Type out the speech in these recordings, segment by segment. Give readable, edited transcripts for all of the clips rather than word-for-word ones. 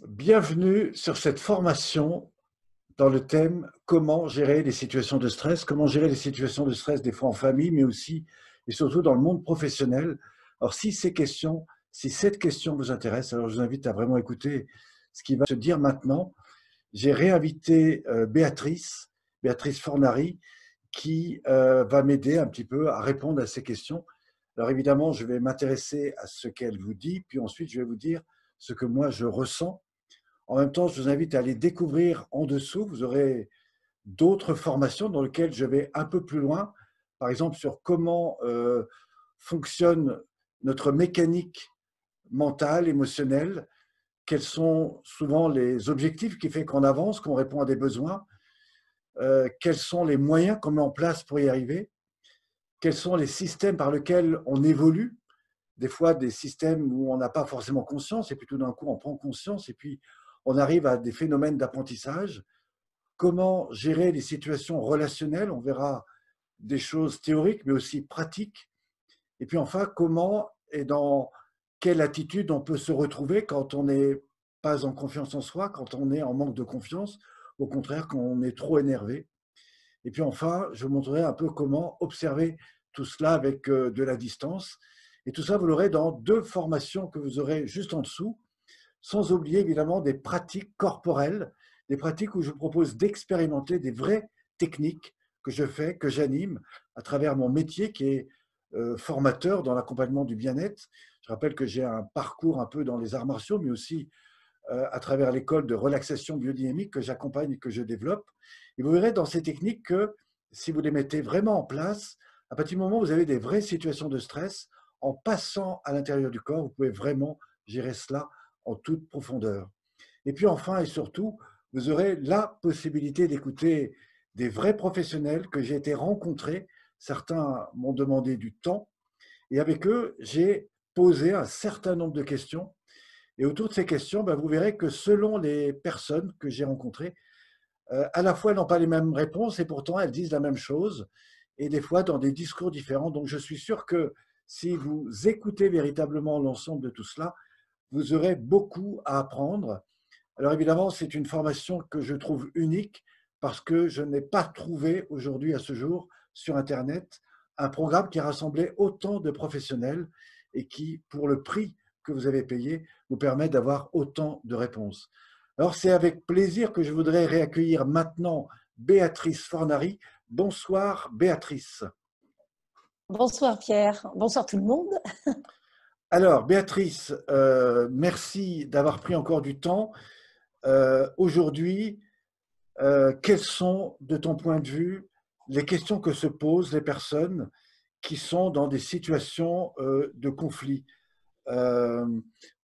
Bienvenue sur cette formation dans le thème comment gérer les situations de stress, comment gérer les situations de stress des fois en famille, mais aussi et surtout dans le monde professionnel. Alors si cette question vous intéresse, alors je vous invite à vraiment écouter ce qui va se dire maintenant. J'ai réinvité Béatrice Fornari, qui va m'aider un petit peu à répondre à ces questions. Alors évidemment, je vais m'intéresser à ce qu'elle vous dit, puis ensuite je vais vous dire ce que moi je ressens. En même temps, je vous invite à aller découvrir en dessous. Vous aurez d'autres formations dans lesquelles je vais un peu plus loin, par exemple sur comment fonctionne notre mécanique mentale, émotionnelle, quels sont souvent les objectifs qui font qu'on avance, qu'on répond à des besoins, quels sont les moyens qu'on met en place pour y arriver, quels sont les systèmes par lesquels on évolue, des fois des systèmes où on n'a pas forcément conscience, et puis tout d'un coup on prend conscience, et puis on arrive à des phénomènes d'apprentissage. Comment gérer les situations relationnelles, on verra des choses théoriques, mais aussi pratiques. Et puis enfin, comment et dans quelle attitude on peut se retrouver quand on n'est pas en confiance en soi, quand on est en manque de confiance, au contraire, quand on est trop énervé. Et puis enfin, je vous montrerai un peu comment observer tout cela avec de la distance. Et tout ça, vous l'aurez dans deux formations que vous aurez juste en dessous, sans oublier évidemment des pratiques corporelles, des pratiques où je propose d'expérimenter des vraies techniques que je fais, que j'anime à travers mon métier qui est formateur dans l'accompagnement du bien-être. Je rappelle que j'ai un parcours un peu dans les arts martiaux, mais aussi à travers l'école de relaxation biodynamique que j'accompagne et que je développe. Et vous verrez dans ces techniques que si vous les mettez vraiment en place, à partir du moment où vous avez des vraies situations de stress, en passant à l'intérieur du corps, vous pouvez vraiment gérer cela en toute profondeur. Et puis enfin et surtout, vous aurez la possibilité d'écouter des vrais professionnels que j'ai été rencontrer. Certains m'ont demandé du temps et avec eux, j'ai posé un certain nombre de questions. Et autour de ces questions, vous verrez que selon les personnes que j'ai rencontrées, à la fois elles n'ont pas les mêmes réponses et pourtant elles disent la même chose et des fois dans des discours différents. Donc je suis sûr que si vous écoutez véritablement l'ensemble de tout cela, vous aurez beaucoup à apprendre. Alors évidemment, c'est une formation que je trouve unique parce que je n'ai pas trouvé aujourd'hui à ce jour sur Internet un programme qui rassemblait autant de professionnels et qui, pour le prix que vous avez payé, vous permet d'avoir autant de réponses. Alors c'est avec plaisir que je voudrais réaccueillir maintenant Béatrice Fornari. Bonsoir Béatrice. Bonsoir Pierre, bonsoir tout le monde. Alors Béatrice, merci d'avoir pris encore du temps. Aujourd'hui, quelles sont, de ton point de vue, les questions que se posent les personnes qui sont dans des situations de conflit? Euh,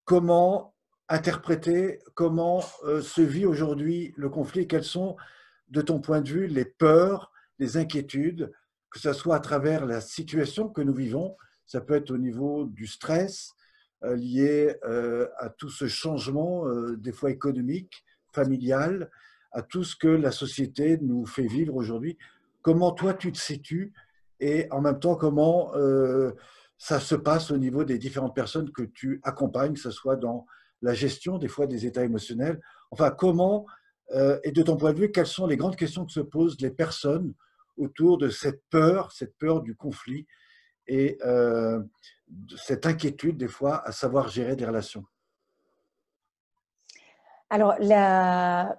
Comment interpréter, comment se vit aujourd'hui le conflit? Quelles sont, de ton point de vue, les peurs, les inquiétudes, que ce soit à travers la situation que nous vivons, ça peut être au niveau du stress lié à tout ce changement, des fois économique, familial, à tout ce que la société nous fait vivre aujourd'hui. Comment toi tu te situes et en même temps comment ça se passe au niveau des différentes personnes que tu accompagnes, que ce soit dans la gestion des fois des états émotionnels. Enfin, comment, et de ton point de vue, quelles sont les grandes questions que se posent les personnes autour de cette peur du conflit et de cette inquiétude des fois à savoir gérer des relations? Alors, la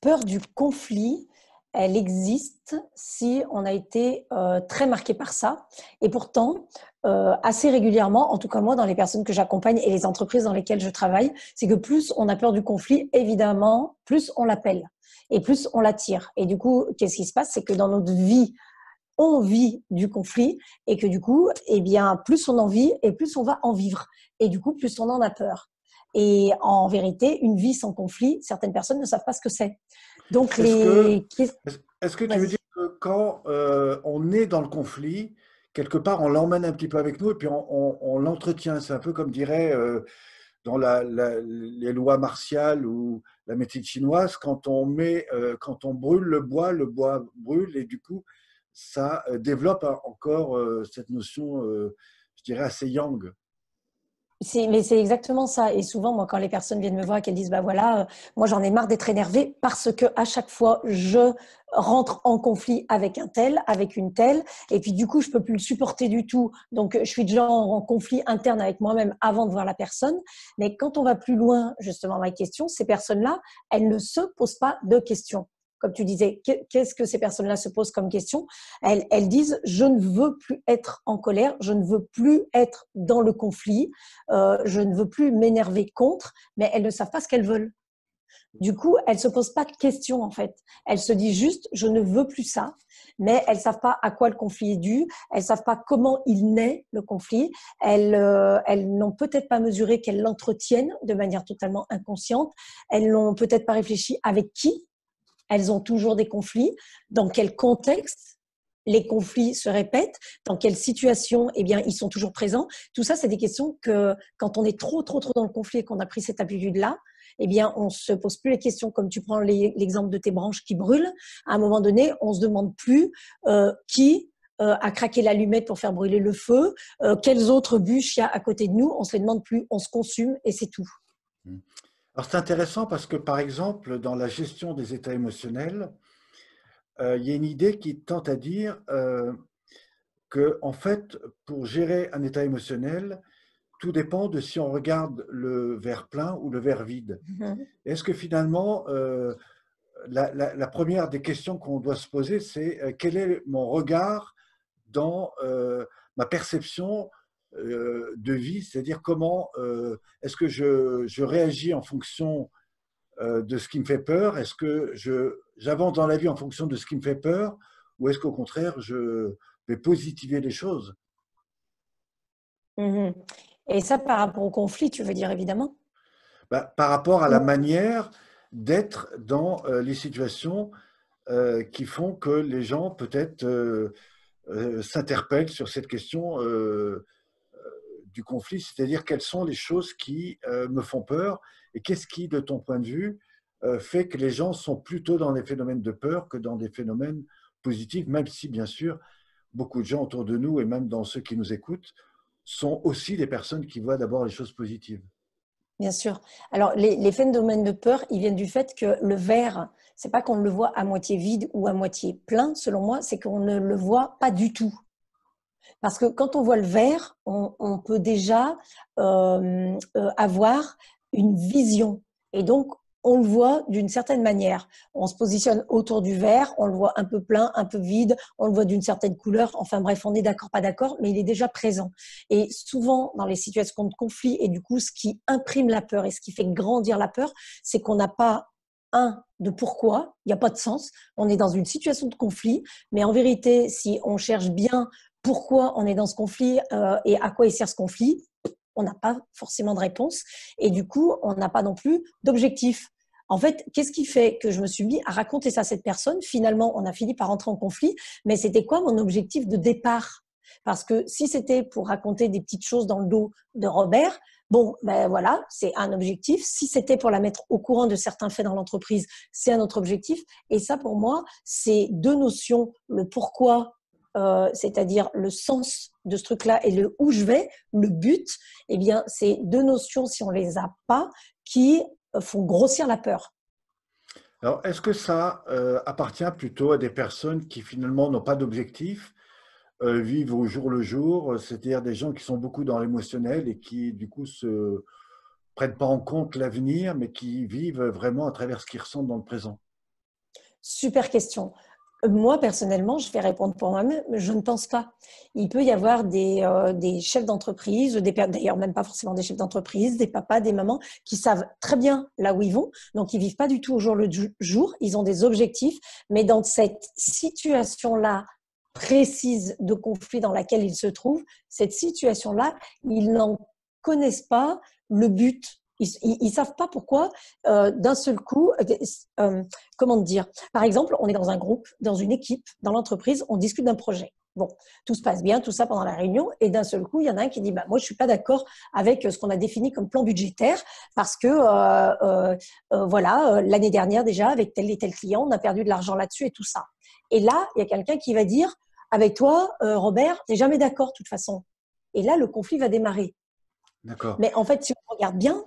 peur du conflit, elle existe si on a été très marqué par ça. Et pourtant, assez régulièrement, en tout cas moi, dans les personnes que j'accompagne et les entreprises dans lesquelles je travaille, c'est que plus on a peur du conflit, évidemment, plus on l'appelle et plus on l'attire. Et du coup, qu'est-ce qui se passe? C'est que dans notre vie, on vit du conflit et que du coup, eh bien, plus on en vit et plus on va en vivre. Et du coup, plus on en a peur. Et en vérité, une vie sans conflit, certaines personnes ne savent pas ce que c'est. Donc, Est-ce que, les... est-ce que tu veux Vas-y. dire que quand on est dans le conflit, quelque part, on l'emmène un petit peu avec nous et puis on l'entretient? C'est un peu comme dirait dans les lois martiales ou la médecine chinoise, quand on brûle le bois brûle et du coup, ça développe encore cette notion, je dirais, assez yang. Mais c'est exactement ça. Et souvent, moi, quand les personnes viennent me voir et qu'elles disent, bah voilà, moi j'en ai marre d'être énervée parce que à chaque fois, je rentre en conflit avec un tel, avec une telle, et puis du coup, je peux plus le supporter du tout. Donc, je suis déjà en conflit interne avec moi-même avant de voir la personne. Mais quand on va plus loin, justement, dans la question, ces personnes-là, elles ne se posent pas de questions. Comme tu disais, qu'est-ce que ces personnes-là se posent comme question? Elles disent, je ne veux plus être en colère, je ne veux plus être dans le conflit, je ne veux plus m'énerver contre, mais elles ne savent pas ce qu'elles veulent. Du coup, elles ne se posent pas de questions en fait. Elles se disent juste, je ne veux plus ça, mais elles ne savent pas à quoi le conflit est dû, elles ne savent pas comment il naît le conflit, elles n'ont peut-être pas mesuré qu'elles l'entretiennent de manière totalement inconsciente, elles n'ont peut-être pas réfléchi avec qui elles ont toujours des conflits, dans quel contexte les conflits se répètent, dans quelle situation eh bien, ils sont toujours présents. Tout ça, c'est des questions que quand on est trop dans le conflit et qu'on a pris cette habitude-là, eh bien, on ne se pose plus les questions. Comme tu prends l'exemple de tes branches qui brûlent, à un moment donné, on ne se demande plus qui a craqué l'allumette pour faire brûler le feu, quelles autres bûches il y a à côté de nous, on ne se les demande plus, on se consume et c'est tout. Alors c'est intéressant parce que par exemple, dans la gestion des états émotionnels, il y a une idée qui tente à dire que en fait, pour gérer un état émotionnel, tout dépend de si on regarde le verre plein ou le verre vide. Mhm. Est-ce que finalement, la première des questions qu'on doit se poser, c'est quel est mon regard dans ma perception de vie, c'est-à-dire comment est-ce que je réagis en fonction de ce qui me fait peur? Est-ce que j'avance dans la vie en fonction de ce qui me fait peur? Ou est-ce qu'au contraire, je vais positiver les choses? Mhm. Et ça, par rapport au conflit, tu veux dire évidemment? Bah, par rapport à la manière d'être dans les situations qui font que les gens peut-être s'interpellent sur cette question du conflit, c'est-à-dire quelles sont les choses qui me font peur et qu'est-ce qui, de ton point de vue, fait que les gens sont plutôt dans des phénomènes de peur que dans des phénomènes positifs, même si, bien sûr, beaucoup de gens autour de nous et même dans ceux qui nous écoutent sont aussi des personnes qui voient d'abord les choses positives. Bien sûr. Alors, les phénomènes de peur, ils viennent du fait que le verre, c'est pas qu'on le voit à moitié vide ou à moitié plein, selon moi, c'est qu'on ne le voit pas du tout. Parce que quand on voit le verre, on peut déjà avoir une vision. Et donc, on le voit d'une certaine manière. On se positionne autour du verre, on le voit un peu plein, un peu vide, on le voit d'une certaine couleur. Enfin bref, on est d'accord, pas d'accord, mais il est déjà présent. Et souvent, dans les situations de conflit, et du coup, ce qui imprime la peur et ce qui fait grandir la peur, c'est qu'on n'a pas de pourquoi, il n'y a pas de sens. On est dans une situation de conflit, mais en vérité, si on cherche bien pourquoi on est dans ce conflit et à quoi il sert ce conflit, on n'a pas forcément de réponse et du coup, on n'a pas non plus d'objectif. En fait, qu'est-ce qui fait que je me suis mis à raconter ça à cette personne? Finalement, on a fini par rentrer en conflit, mais c'était quoi mon objectif de départ? Parce que si c'était pour raconter des petites choses dans le dos de Robert, bon, ben voilà, c'est un objectif. Si c'était pour la mettre au courant de certains faits dans l'entreprise, c'est un autre objectif. Et ça, pour moi, c'est deux notions, le pourquoi, c'est-à-dire le sens de ce truc-là et le où je vais, le but, eh bien, c'est deux notions, si on les a pas, qui font grossir la peur. Alors, est-ce que ça appartient plutôt à des personnes qui finalement n'ont pas d'objectif, vivent au jour le jour, c'est-à-dire des gens qui sont beaucoup dans l'émotionnel et qui, du coup, se prennent pas en compte l'avenir, mais qui vivent vraiment à travers ce qu'ils ressentent dans le présent? Super question. Moi, personnellement, je vais répondre pour moi-même, je ne pense pas. Il peut y avoir des chefs d'entreprise, d'ailleurs même pas forcément des chefs d'entreprise, des papas, des mamans qui savent très bien là où ils vont, donc ils vivent pas du tout au jour le jour, ils ont des objectifs, mais dans cette situation-là précise de conflit dans laquelle ils se trouvent, cette situation-là, ils n'en connaissent pas le but. Ils savent pas pourquoi d'un seul coup, comment dire, par exemple, on est dans un groupe, dans une équipe, dans l'entreprise, on discute d'un projet. Bon, tout se passe bien, tout ça pendant la réunion, et d'un seul coup, il y en a un qui dit bah, moi, je ne suis pas d'accord avec ce qu'on a défini comme plan budgétaire, parce que voilà, l'année dernière déjà, avec tel et tel client, on a perdu de l'argent là-dessus et tout ça. Et là, il y a quelqu'un qui va dire avec toi, Robert, tu n'es jamais d'accord de toute façon. Et là, le conflit va démarrer. D'accord. Mais en fait, si on regarde bien,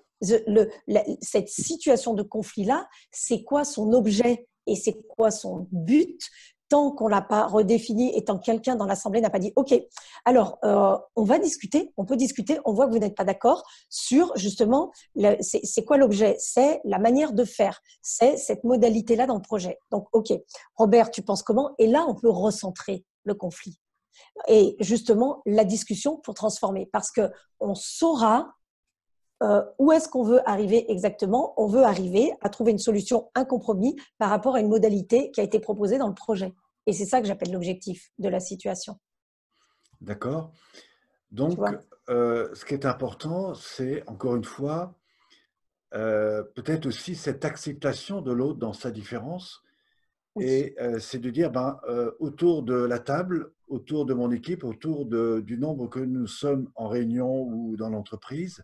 cette situation de conflit-là, c'est quoi son objet et c'est quoi son but tant qu'on ne l'a pas redéfini et tant que quelqu'un dans l'Assemblée n'a pas dit « Ok, alors on va discuter, on peut discuter, on voit que vous n'êtes pas d'accord sur justement, c'est quoi l'objet? C'est la manière de faire, c'est cette modalité-là dans le projet. Donc ok, Robert, tu penses comment? Et là, on peut recentrer le conflit. Et justement, la discussion pour transformer parce qu'on saura où est-ce qu'on veut arriver exactement? On veut arriver à trouver une solution, un compromis par rapport à une modalité qui a été proposée dans le projet. Et c'est ça que j'appelle l'objectif de la situation. D'accord. Tu Donc, vois? ce qui est important, c'est encore une fois, peut-être aussi cette acceptation de l'autre dans sa différence. Oui. Et c'est de dire, ben, autour de la table, autour de mon équipe, autour du nombre que nous sommes en réunion ou dans l'entreprise,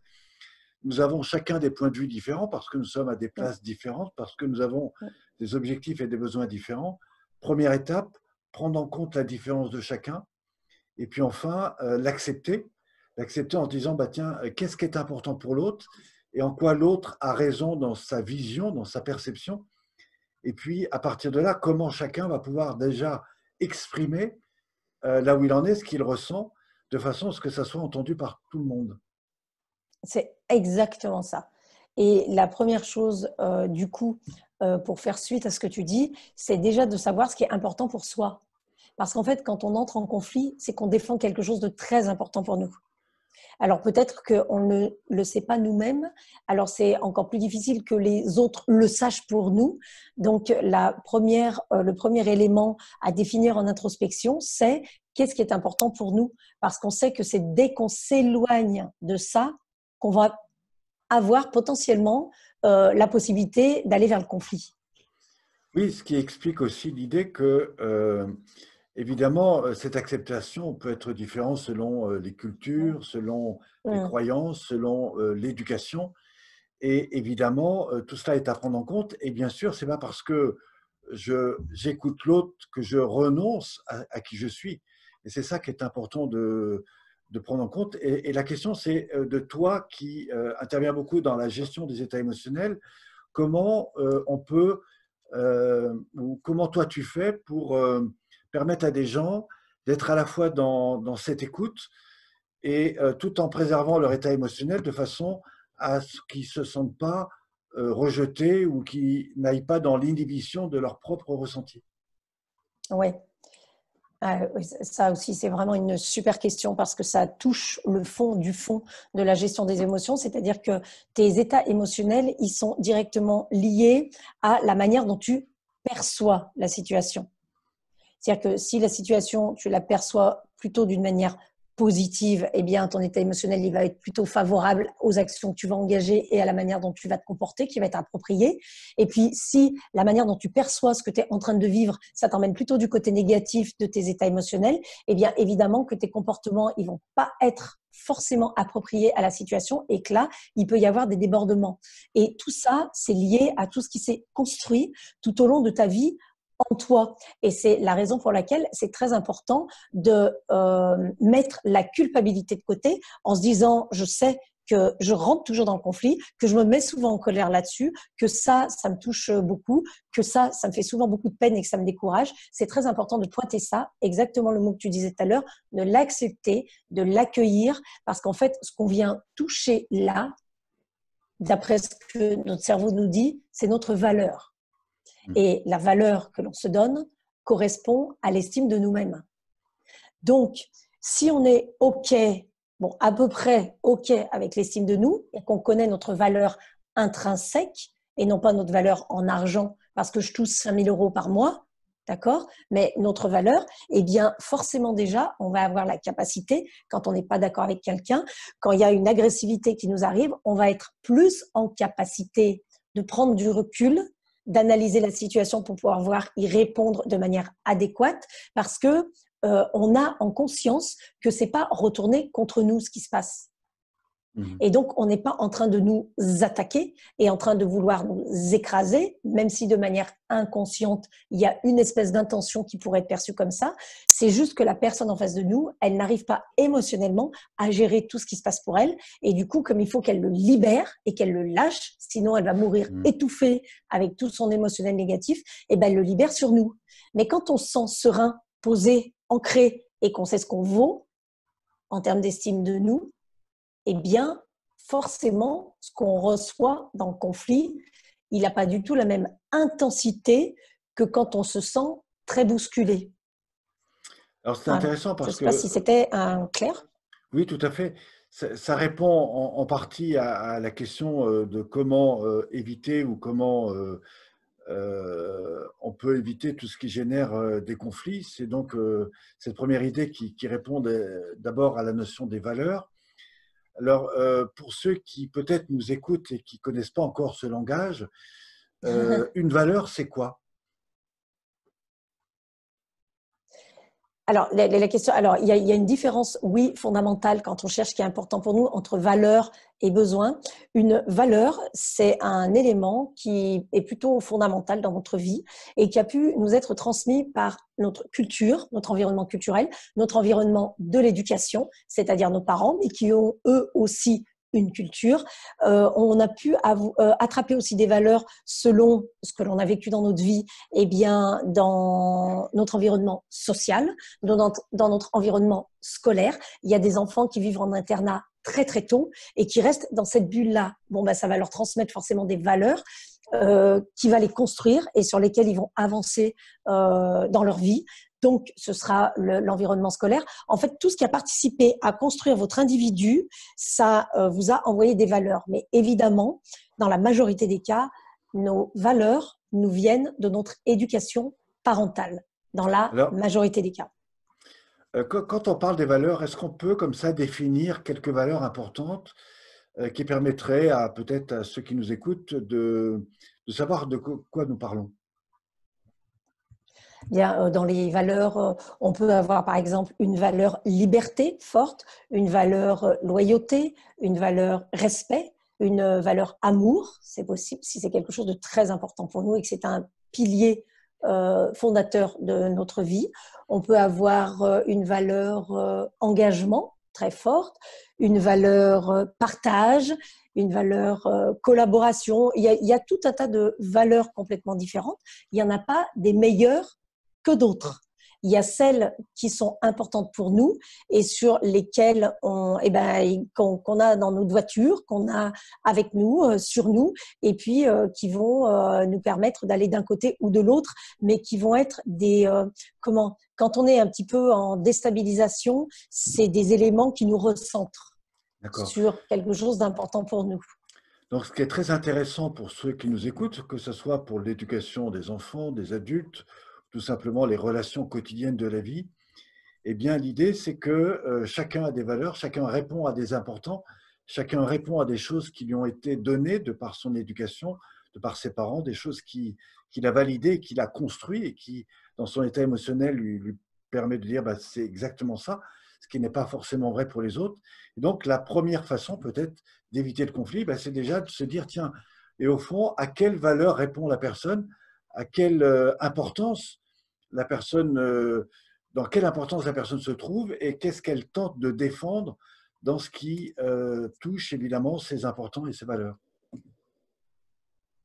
nous avons chacun des points de vue différents parce que nous sommes à des Oui. places différentes, parce que nous avons Oui. des objectifs et des besoins différents. Première étape, prendre en compte la différence de chacun. Et puis enfin, l'accepter. L'accepter en se disant, bah, tiens, qu'est-ce qui est important pour l'autre et en quoi l'autre a raison dans sa vision, dans sa perception. Et puis, à partir de là, comment chacun va pouvoir déjà exprimer là où il en est, ce qu'il ressent, de façon à ce que ça soit entendu par tout le monde. C'est exactement ça. Et la première chose, du coup, pour faire suite à ce que tu dis, c'est déjà de savoir ce qui est important pour soi. Parce qu'en fait, quand on entre en conflit, c'est qu'on défend quelque chose de très important pour nous. Alors peut-être qu'on ne le sait pas nous-mêmes, alors c'est encore plus difficile que les autres le sachent pour nous. Donc le premier élément à définir en introspection, c'est qu'est-ce qui est important pour nous, parce qu'on sait que c'est dès qu'on s'éloigne de ça qu'on va avoir potentiellement la possibilité d'aller vers le conflit. Oui, ce qui explique aussi l'idée que, évidemment, cette acceptation peut être différente selon les cultures, selon les Mm. croyances, selon l'éducation. Et évidemment, tout cela est à prendre en compte. Et bien sûr, c'est pas parce que j'écoute l'autre que je renonce à qui je suis. Et c'est ça qui est important de prendre en compte. Et la question, c'est de toi qui intervient beaucoup dans la gestion des états émotionnels, comment on peut, ou comment toi tu fais pour permettre à des gens d'être à la fois dans cette écoute et tout en préservant leur état émotionnel de façon à ce qu'ils ne se sentent pas rejetés ou qu'ils n'aillent pas dans l'inhibition de leur propre ressenti. Ouais. Oui, ça aussi, c'est vraiment une super question parce que ça touche le fond du fond de la gestion des émotions, c'est-à-dire que tes états émotionnels, ils sont directement liés à la manière dont tu perçois la situation. C'est-à-dire que si la situation, tu la perçois plutôt d'une manière positive, eh bien, ton état émotionnel, il va être plutôt favorable aux actions que tu vas engager et à la manière dont tu vas te comporter, qui va être appropriée. Et puis, si la manière dont tu perçois ce que tu es en train de vivre, ça t'emmène plutôt du côté négatif de tes états émotionnels, eh bien, évidemment que tes comportements, ils vont pas être forcément appropriés à la situation et que là, il peut y avoir des débordements. Et tout ça, c'est lié à tout ce qui s'est construit tout au long de ta vie en toi. Et c'est la raison pour laquelle c'est très important de mettre la culpabilité de côté en se disant, je sais que je rentre toujours dans le conflit, que je me mets souvent en colère là-dessus, que ça me touche beaucoup, que ça me fait souvent beaucoup de peine et que ça me décourage. C'est très important de pointer ça, exactement le mot que tu disais tout à l'heure, de l'accepter, de l'accueillir, parce qu'en fait, ce qu'on vient toucher là, d'après ce que notre cerveau nous dit, c'est notre valeur. Et la valeur que l'on se donne correspond à l'estime de nous-mêmes. Donc, si on est OK, bon, à peu près OK avec l'estime de nous et qu'on connaît notre valeur intrinsèque et non pas notre valeur en argent parce que je touche 5 000 € par mois, d'accord? Mais notre valeur, eh bien, forcément déjà, on va avoir la capacité, quand on n'est pas d'accord avec quelqu'un, quand il y a une agressivité qui nous arrive, on va être plus en capacité de prendre du recul, d'analyser la situation pour pouvoir y répondre de manière adéquate parce que on a en conscience que c'est pas retourné contre nous ce qui se passe. Mhm. Et donc, on n'est pas en train de nous attaquer et en train de vouloir nous écraser, même si de manière inconsciente, il y a une espèce d'intention qui pourrait être perçue comme ça. C'est juste que la personne en face de nous, elle n'arrive pas émotionnellement à gérer tout ce qui se passe pour elle. Et du coup, comme il faut qu'elle le libère et qu'elle le lâche, sinon elle va mourir Mhm. étouffée avec tout son émotionnel négatif, et ben elle le libère sur nous. Mais quand on se sent serein, posé, ancré et qu'on sait ce qu'on vaut en termes d'estime de nous, eh bien, forcément, ce qu'on reçoit dans le conflit, il n'a pas du tout la même intensité que quand on se sent très bousculé. Alors, c'est Voilà. intéressant Je ne parce sais pas si que, c'était clair. oui, tout à fait, ça répond en partie à la question de comment éviter ou comment on peut éviter tout ce qui génère des conflits. C'est donc cette première idée qui répond d'abord à la notion des valeurs. Alors, pour ceux qui peut-être nous écoutent et qui ne connaissent pas encore ce langage, une valeur, c'est quoi? Alors, la question, alors, il y a une différence, oui, fondamentale quand on cherche ce qui est important pour nous entre valeur et besoin. Une valeur, c'est un élément qui est plutôt fondamental dans notre vie et qui a pu nous être transmis par notre culture, notre environnement culturel, notre environnement de l'éducation, c'est-à-dire nos parents, mais qui ont eux aussi une culture. On a pu attraper aussi des valeurs selon ce que l'on a vécu dans notre vie, eh bien, dans notre environnement social, dans notre environnement scolaire. Il y a des enfants qui vivent en internat très très tôt et qui restent dans cette bulle-là. Bon, ben, ça va leur transmettre forcément des valeurs qui va les construire et sur lesquelles ils vont avancer dans leur vie. Donc, ce sera l'environnement scolaire. En fait, tout ce qui a participé à construire votre individu, ça vous a envoyé des valeurs. Mais évidemment, dans la majorité des cas, nos valeurs nous viennent de notre éducation parentale, dans la Alors, majorité des cas. quand on parle des valeurs, est-ce qu'on peut comme ça définir quelques valeurs importantes qui permettraient à peut-être à ceux qui nous écoutent de savoir de quoi nous parlons? Bien, dans les valeurs, on peut avoir par exemple une valeur liberté forte, une valeur loyauté, une valeur respect, une valeur amour, c'est possible si c'est quelque chose de très important pour nous et que c'est un pilier fondateur de notre vie. On peut avoir une valeur engagement très forte, une valeur partage, une valeur collaboration. Il y a tout un tas de valeurs complètement différentes. Il n'y en a pas des meilleures que d'autres. Il y a celles qui sont importantes pour nous et sur lesquelles qu'on a dans notre voiture, qu'on a avec nous, sur nous, et puis qui vont nous permettre d'aller d'un côté ou de l'autre, mais qui vont être des quand on est un petit peu en déstabilisation, c'est des éléments qui nous recentrent D'accord. sur quelque chose d'important pour nous. Donc, ce qui est très intéressant pour ceux qui nous écoutent, que ce soit pour l'éducation des enfants, des adultes, tout simplement les relations quotidiennes de la vie, eh bien, l'idée, c'est que chacun a des valeurs, chacun répond à des importants, chacun répond à des choses qui lui ont été données de par son éducation, de par ses parents, des choses qu'il a validées, qu'il a construit et qui, dans son état émotionnel, lui permet de dire bah, c'est exactement ça, ce qui n'est pas forcément vrai pour les autres. Et donc, la première façon, peut-être, d'éviter le conflit, bah, c'est déjà de se dire tiens, et au fond, à quelle valeur répond la personne, à quelle importance la personne. Dans quelle importance la personne se trouve et qu'est-ce qu'elle tente de défendre dans ce qui touche évidemment ses importants et ses valeurs.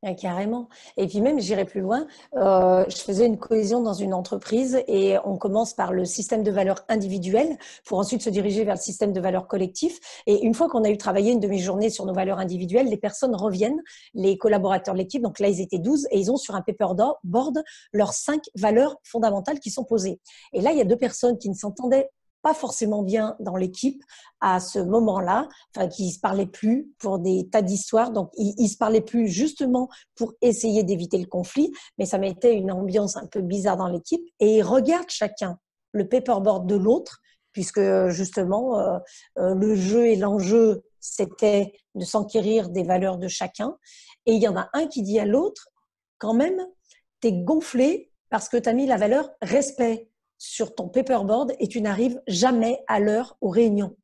Ouais, carrément. Et puis même, j'irai plus loin. Je faisais une cohésion dans une entreprise et on commence par le système de valeurs individuelles pour ensuite se diriger vers le système de valeurs collectif. Et une fois qu'on a eu travaillé une demi-journée sur nos valeurs individuelles, les personnes reviennent, les collaborateurs de l'équipe, donc là ils étaient 12 et ils ont sur un paperboard leurs 5 valeurs fondamentales qui sont posées. Et là, il y a 2 personnes qui ne s'entendaient pas forcément bien dans l'équipe à ce moment-là, enfin qui se parlaient plus pour des tas d'histoires. Donc ils se parlaient plus justement pour essayer d'éviter le conflit, mais ça mettait une ambiance un peu bizarre dans l'équipe. Et ils regardent chacun le paperboard de l'autre, puisque justement le jeu et l'enjeu c'était de s'enquérir des valeurs de chacun. Et il y en a un qui dit à l'autre, quand même, t'es gonflé parce que t'as mis la valeur respect sur ton paperboard et tu n'arrives jamais à l'heure aux réunions.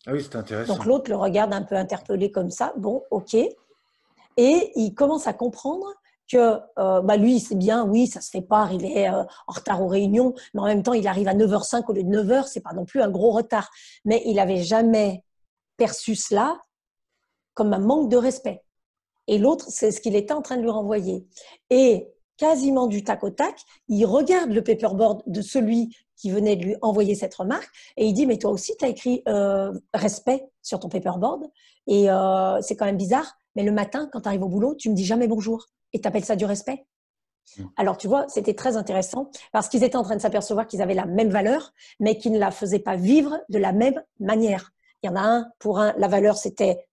Ah oui, c'est Donc intéressant. l'autre le regarde un peu interpellé comme ça. Bon, ok. Et il commence à comprendre que bah lui, c'est bien, oui, ça se fait pas arriver en retard aux réunions, mais en même temps, il arrive à 9h05 au lieu de 9h, c'est pas non plus un gros retard. Mais il avait jamais perçu cela comme un manque de respect. Et l'autre, c'est ce qu'il était en train de lui renvoyer. Et quasiment du tac au tac, il regarde le paperboard de celui qui venait de lui envoyer cette remarque et il dit, mais toi aussi, tu as écrit respect sur ton paperboard et c'est quand même bizarre, mais le matin, quand tu arrives au boulot, tu me dis jamais bonjour et tu appelles ça du respect. Alors, tu vois, c'était très intéressant parce qu'ils étaient en train de s'apercevoir qu'ils avaient la même valeur, mais qu'ils ne la faisaient pas vivre de la même manière. Il y en a un, pour un, la valeur, c'était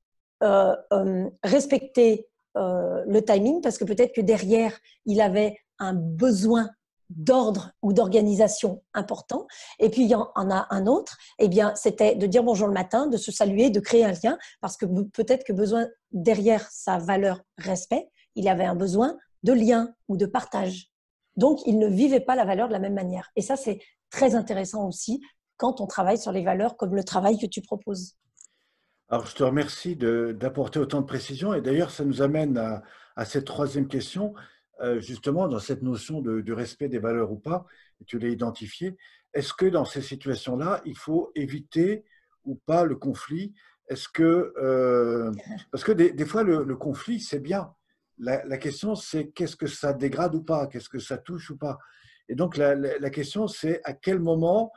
respecter le timing parce que peut-être que derrière, il avait un besoin d'ordre ou d'organisation important. Et puis, il y en a un autre, eh bien, c'était de dire bonjour le matin, de se saluer, de créer un lien parce que peut-être que besoin derrière sa valeur respect, il avait un besoin de lien ou de partage. Donc, il ne vivait pas la valeur de la même manière. Et ça, c'est très intéressant aussi quand on travaille sur les valeurs comme le travail que tu proposes. Alors, je te remercie d'apporter autant de précisions. Et d'ailleurs, ça nous amène à cette troisième question, justement, dans cette notion de respect des valeurs ou pas, et tu l'as identifié. Est-ce que dans ces situations-là, il faut éviter ou pas le conflit? Est-ce que, parce que des fois, le conflit, c'est bien. La question, c'est qu'est-ce que ça dégrade ou pas? Qu'est-ce que ça touche ou pas? Et donc, la question, c'est à quel moment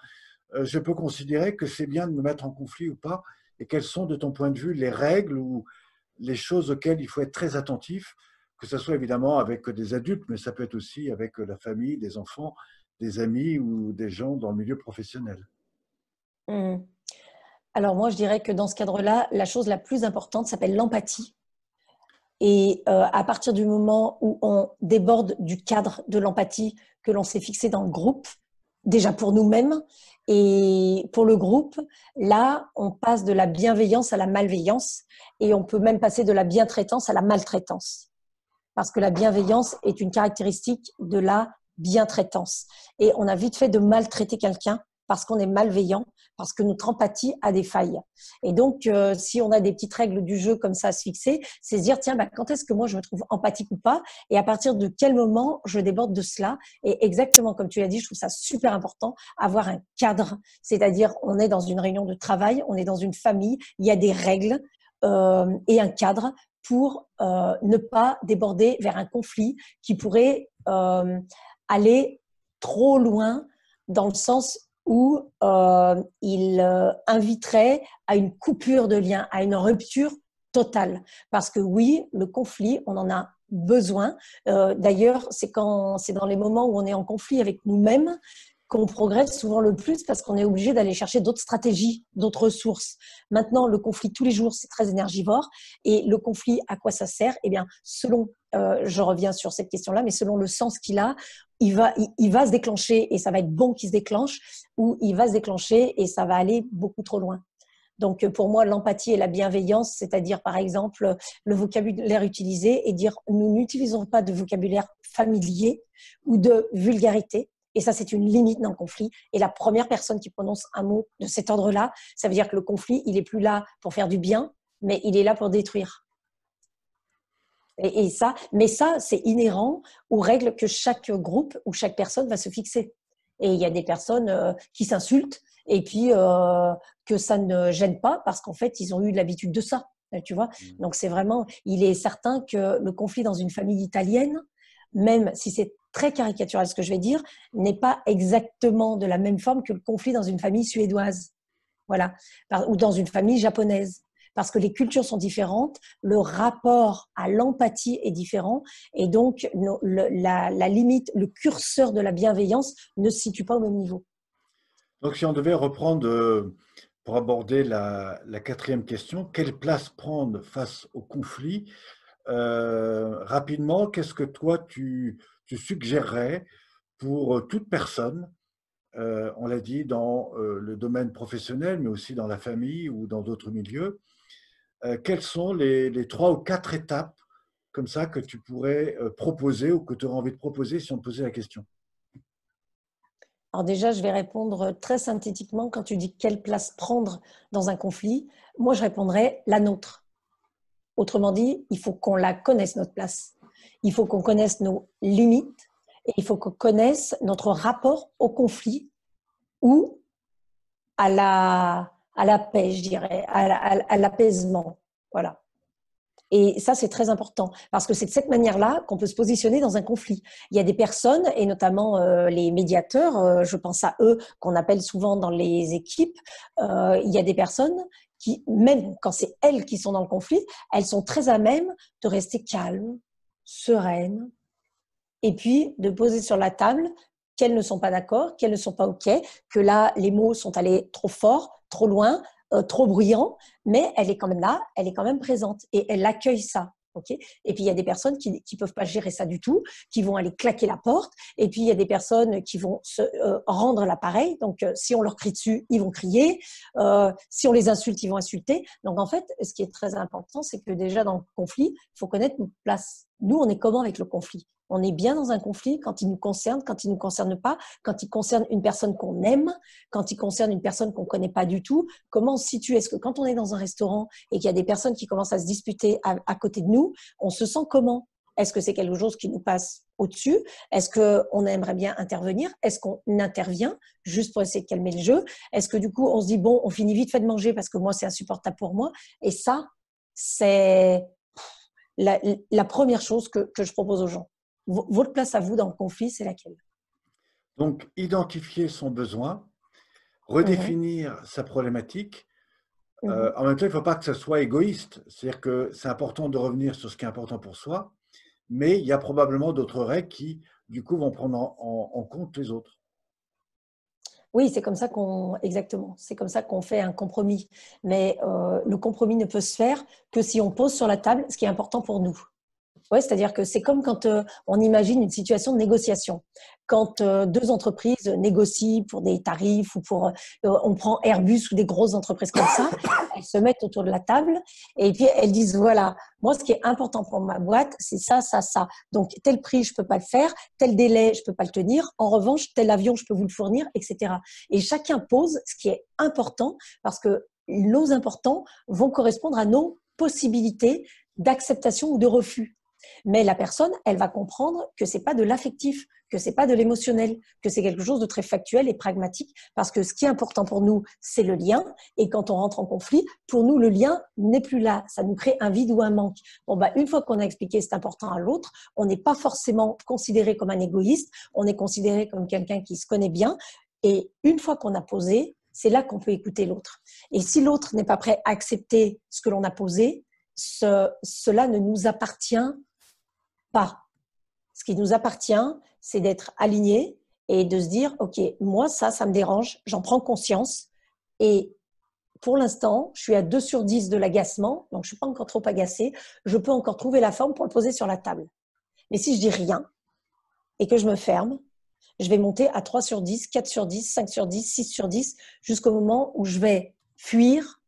je peux considérer que c'est bien de me mettre en conflit ou pas? Et quelles sont, de ton point de vue, les règles ou les choses auxquelles il faut être très attentif, que ce soit évidemment avec des adultes, mais ça peut être aussi avec la famille, des enfants, des amis ou des gens dans le milieu professionnel. Mmh. Alors moi, je dirais que dans ce cadre-là, la chose la plus importante s'appelle l'empathie. Et à partir du moment où on déborde du cadre de l'empathie que l'on s'est fixé dans le groupe, déjà pour nous-mêmes et pour le groupe, là, on passe de la bienveillance à la malveillance et on peut même passer de la bientraitance à la maltraitance. Parce que la bienveillance est une caractéristique de la bientraitance. Et on a vite fait de maltraiter quelqu'un parce qu'on est malveillant, parce que notre empathie a des failles. Et donc, si on a des petites règles du jeu comme ça à se fixer, c'est se dire, tiens, bah, quand est-ce que moi je me trouve empathique ou pas, et à partir de quel moment je déborde de cela. Et exactement comme tu l'as dit, je trouve ça super important, avoir un cadre, c'est-à-dire on est dans une réunion de travail, on est dans une famille, il y a des règles et un cadre pour ne pas déborder vers un conflit qui pourrait aller trop loin dans le sens où il inviterait à une coupure de lien, à une rupture totale. Parce que oui, le conflit, on en a besoin. D'ailleurs, c'est dans les moments où on est en conflit avec nous-mêmes qu'on progresse souvent le plus parce qu'on est obligé d'aller chercher d'autres stratégies, d'autres ressources. Maintenant, le conflit tous les jours, c'est très énergivore. Et le conflit, à quoi ça sert? Eh bien, selon, je reviens sur cette question-là, mais selon le sens qu'il a, il va se déclencher et ça va être bon qu'il se déclenche, ou il va se déclencher et ça va aller beaucoup trop loin. Donc, pour moi, l'empathie et la bienveillance, c'est-à-dire, par exemple, le vocabulaire utilisé et dire, nous n'utilisons pas de vocabulaire familier ou de vulgarité. Et ça, c'est une limite dans le conflit. Et la première personne qui prononce un mot de cet ordre-là, ça veut dire que le conflit, il n'est plus là pour faire du bien, mais il est là pour détruire. Et ça, mais ça, c'est inhérent aux règles que chaque groupe ou chaque personne va se fixer. Et il y a des personnes qui s'insultent et puis que ça ne gêne pas parce qu'en fait, ils ont eu l'habitude de ça. Tu vois. Donc, c'est vraiment, il est certain que le conflit dans une famille italienne, même si c'est très caricatural ce que je vais dire, n'est pas exactement de la même forme que le conflit dans une famille suédoise. Voilà. Ou dans une famille japonaise. Parce que les cultures sont différentes, le rapport à l'empathie est différent, et donc la limite, le curseur de la bienveillance ne se situe pas au même niveau. Donc, si on devait reprendre, pour aborder la quatrième question, quelle place prendre face au conflit? Rapidement, qu'est-ce que toi, tu suggérerais pour toute personne, on l'a dit, dans le domaine professionnel, mais aussi dans la famille ou dans d'autres milieux? Quelles sont les trois ou quatre étapes comme ça que tu pourrais proposer ou que tu aurais envie de proposer si on te posait la question? Alors déjà, je vais répondre très synthétiquement quand tu dis quelle place prendre dans un conflit. Moi, je répondrais la nôtre. Autrement dit, il faut qu'on la connaisse, notre place. Il faut qu'on connaisse nos limites et il faut qu'on connaisse notre rapport au conflit ou à la paix, je dirais, à l'apaisement. Voilà. Et ça, c'est très important parce que c'est de cette manière-là qu'on peut se positionner dans un conflit. Il y a des personnes, et notamment les médiateurs, je pense à eux, qu'on appelle souvent dans les équipes, il y a des personnes qui, même quand c'est elles qui sont dans le conflit, elles sont très à même de rester calmes, sereines, et puis de poser sur la table qu'elles ne sont pas d'accord, qu'elles ne sont pas OK, que là, les mots sont allés trop fort, trop loin, trop bruyants, mais elle est quand même là, elle est quand même présente et elle accueille ça. Okay, et puis il y a des personnes qui ne peuvent pas gérer ça du tout, qui vont aller claquer la porte, et puis il y a des personnes qui vont se rendre l'appareil, donc si on leur crie dessus, ils vont crier, si on les insulte, ils vont insulter. Donc en fait, ce qui est très important, c'est que déjà dans le conflit, il faut connaître notre place. Nous, on est comment avec le conflit? On est bien dans un conflit quand il nous concerne, quand il ne nous concerne pas, quand il concerne une personne qu'on aime, quand il concerne une personne qu'on ne connaît pas du tout. Comment on se situe? Est-ce que quand on est dans un restaurant et qu'il y a des personnes qui commencent à se disputer à côté de nous, on se sent comment? Est-ce que c'est quelque chose qui nous passe au-dessus? Est-ce qu'on aimerait bien intervenir? Est-ce qu'on intervient juste pour essayer de calmer le jeu? Est-ce que du coup, on se dit, bon, on finit vite fait de manger parce que moi, c'est insupportable pour moi? Et ça, c'est la première chose que je propose aux gens. Votre place à vous dans le conflit, c'est laquelle? Donc, identifier son besoin, Mhm, redéfinir sa problématique. mhm. En même temps, il ne faut pas que ça soit égoïste. C'est-à-dire que c'est important de revenir sur ce qui est important pour soi, mais il y a probablement d'autres règles qui, du coup, vont prendre en compte les autres. Oui, c'est comme ça exactement, c'est comme ça qu'on fait un compromis. Mais le compromis ne peut se faire que si on pose sur la table ce qui est important pour nous. Ouais, c'est-à-dire que c'est comme quand on imagine une situation de négociation. Quand deux entreprises négocient pour des tarifs ou pour, on prend Airbus ou des grosses entreprises comme ça, elles se mettent autour de la table et puis elles disent voilà, moi ce qui est important pour ma boîte, c'est ça, ça, ça. Donc tel prix, je peux pas le faire, tel délai, je peux pas le tenir. En revanche, tel avion, je peux vous le fournir, etc. Et chacun pose ce qui est important parce que nos importants vont correspondre à nos possibilités d'acceptation ou de refus. Mais la personne, elle va comprendre que c'est pas de l'affectif, que c'est pas de l'émotionnel, que c'est quelque chose de très factuel et pragmatique, parce que ce qui est important pour nous, c'est le lien. Et quand on rentre en conflit, pour nous, le lien n'est plus là. Ça nous crée un vide ou un manque. Bon, bah, une fois qu'on a expliqué c'est important à l'autre, on n'est pas forcément considéré comme un égoïste, on est considéré comme quelqu'un qui se connaît bien. Et une fois qu'on a posé, c'est là qu'on peut écouter l'autre. Et si l'autre n'est pas prêt à accepter ce que l'on a posé, cela ne nous appartient pas. Ce qui nous appartient, c'est d'être aligné et de se dire, OK, moi, ça me dérange, j'en prends conscience. Et pour l'instant, je suis à 2 sur 10 de l'agacement, donc je ne suis pas encore trop agacée. Je peux encore trouver la forme pour le poser sur la table. Mais si je dis rien et que je me ferme, je vais monter à 3 sur 10, 4 sur 10, 5 sur 10, 6 sur 10, jusqu'au moment où je vais fuir